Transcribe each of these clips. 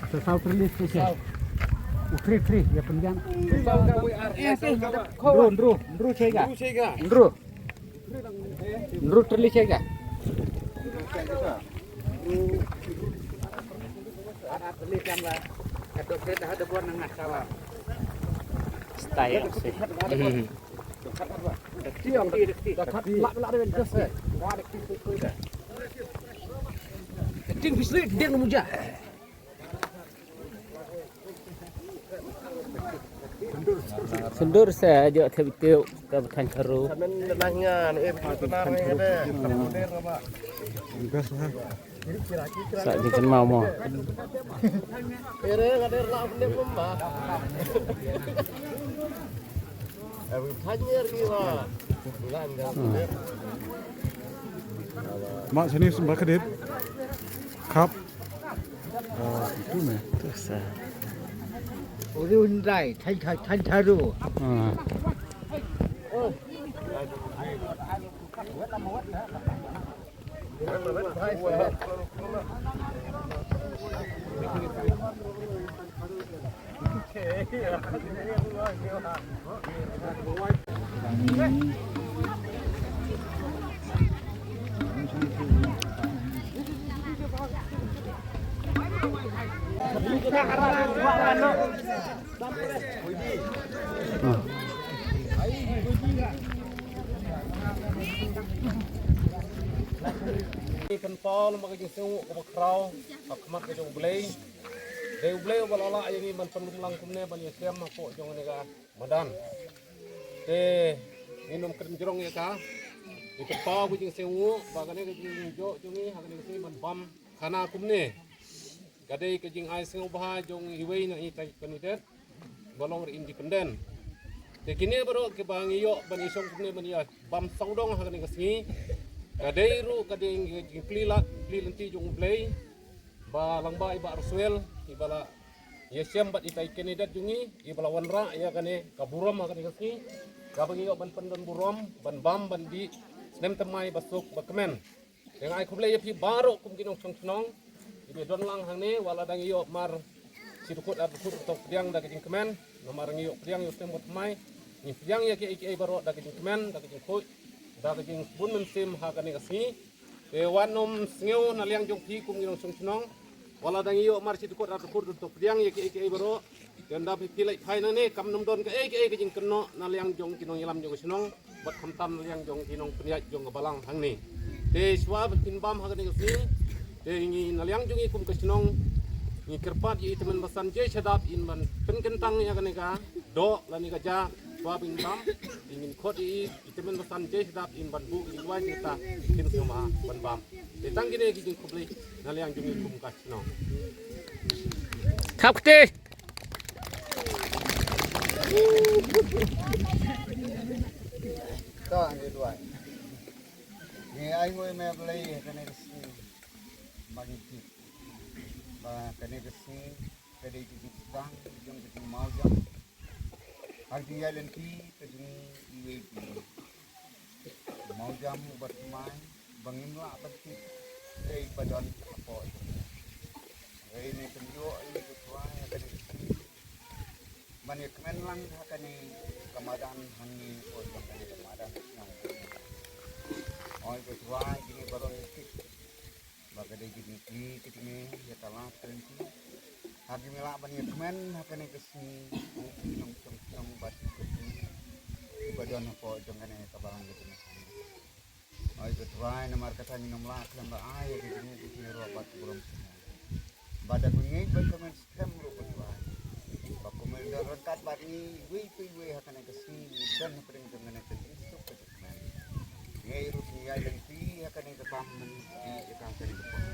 Sesau terlis saja. Free ya penjang. Ndru chega. Ndru terlis chega. Ada terlis yang lah. Kado kita ada buat nang salah. Style sih. Dekat lak dengan gas. Wah dekat itu. Keting bisri dia muja. Sendur saya aja tiap-tiap ke Batan Karu. Saat jikan mau. Mak sini sembah kedip. Kap. Itu meh. Terus. 우리 운다이 탄타루 Ikan pol makanya sungguh kebakrau, akmat ke jauh belai, jauh belai balala ini manpan mulang kumne banyak siam aku jauh nega madan, minum krim jerong ya kah, ikan pol kucing sungguh, bagane kucing jauh jungi, hakan ini manpam kana kumne, kadai kucing ais sungguh bah jauh iway na itai kanitet, balong independen. Kini baru kebang iyo ban isong kumne ban iya bam saudong hakan ini kesini. Kadai ru kadai pli jung play ba langba iba arsuel ibala yesiam bat itai kenedat jungi ibala wanra ya kane kaburam akan ikasi kabang iyo ban pendon buram ban bam ban di senem temai basuk bakemen yang ai kublay ya pi baru kum kinong chong ibe don lang hang wala dang iyo mar sidukut abukut tok piang da kejing kemen namarang iyo piang yo temot mai ni piang ya ke baro da kejing kemen da kejing koi daging bun mensim hakani kasni wanom sngeu naliang jong pi kum ginong sungsunong wala dang iyo mar situkut atur untuk piang ye ke baro dan dapat pilai phaina ne kam nom don ke jing kenno naliang jong kinong ilam jong sinong bat khamtam naliang jong kinong peniat jong balang hangni swab tinbam hakani kasni ngi naliang jong kum kasinong ni kerpat yi temen basan je sedap in ban penkentang ya kane ka do lani ka ja swab tinbam ingin kodi temen basan je sedap in ban bu in wan kita kin sama ban bam ditang gine kijing kubli naliang jong kum kasinong Kapte. Đó như vậy thì anh ngồi mẹ lấy cái này mà đi kịp và cái này cái đây thì tăng trong cái máu trong hàng thì ai lên khi cái gì máu trong bật máy bằng những loại bất kỳ đây bà đòn apa đây này cần vô ini ketua cái này banyak kemenlang akan ni Ramadan hani untuk Ramadan yang oi ketua ini baru ini bagai gini ini ya kalah terhenti hari melak banyak kemen akan ni kesini nong bat kesini badan apa jangan ni kabalan gitu oi ketua nomor kata minum lah sampai air di sini robat belum badan bunyi berkemen skem ketua dan rengkat bari we akan kasi dan pring dengan kasi sok kemen ngai rusi ai lengpi akan ke pamen di akan ke por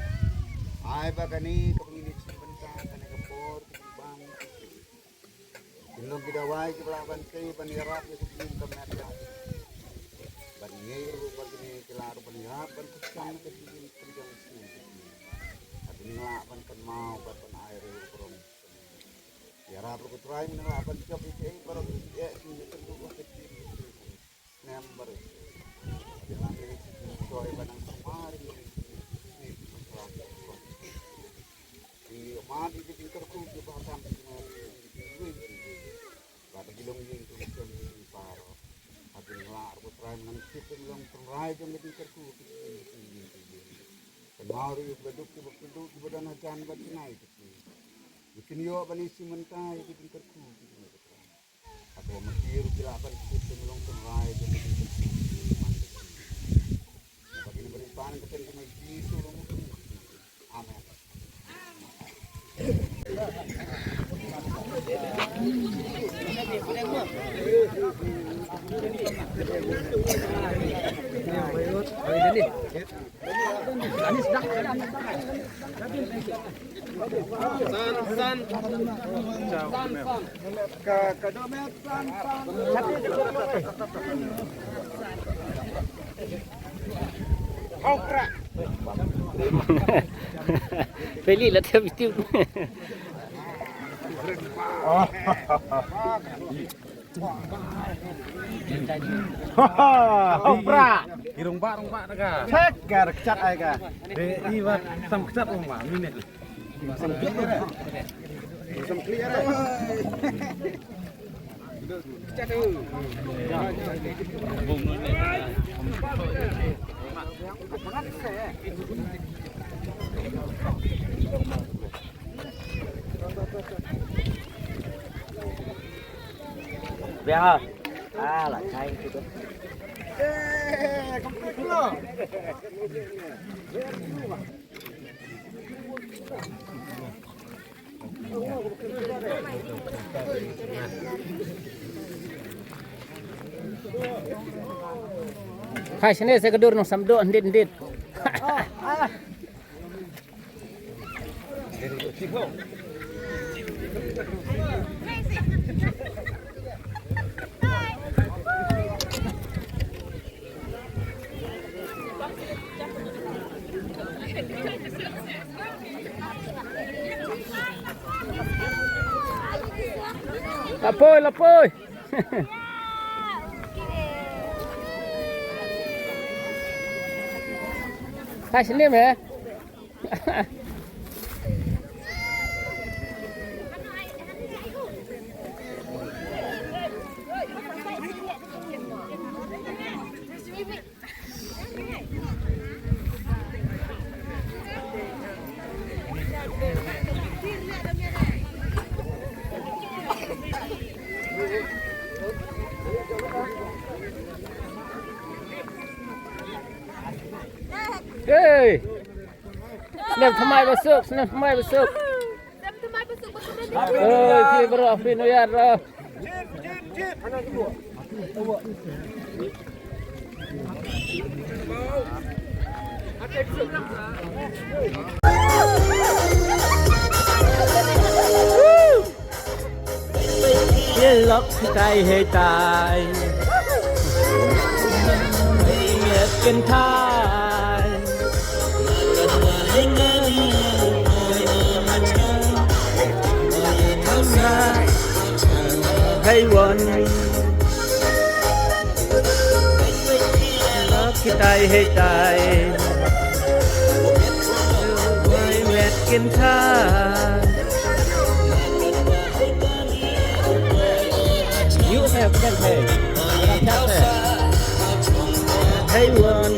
ai bagani kepingin sebentar akan ke por bang belum bidawai ke lawan ke panirap ke sebelum kemet ban ngai ru bagani kelar panirap ban kusang ke sebelum penjang sini tapi ngelapan kan mau ban air ru ya rapi kutrai menelapan job itu baru ya ini tentu kecil number adalah ini soal barang kemarin ini Mati jadi kerku ke bahkan Bada gilong yung tulisyon yung paro. At yung laar ko try ng sipin lang try yung meding kerku. Kenari yung baduk yung badan hajan ba't sinay. Ikin yo ba ni simantay yung kerku. At yung masiru kilaban sipin lang try yung meding kerku. Pag inabaripan kasi yung may giso lang. Amen. Peli lah tiap itu. Opra. Irung pak naga. Cek gar cat ai ka. Iwa sam cat rumah minit. Sam clear. Biar. Ah, lah cai itu. Hai sini saya kedur no samdo ndit. Lapoy. Hai sini me. Hey, senap thamai besuk. Hey, bro, Afino ya, bro. Ye lok tai he tai. Nghe kinh thai. Hey one. Lok tai he tai. Nghe kinh thai. You have that hey. Hey one.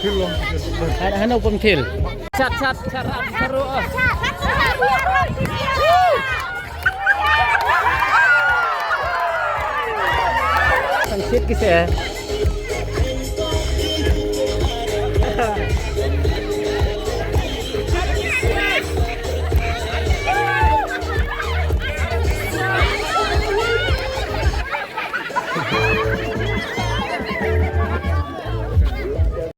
Ano pemtil? Cat seru. Sangsit kisah.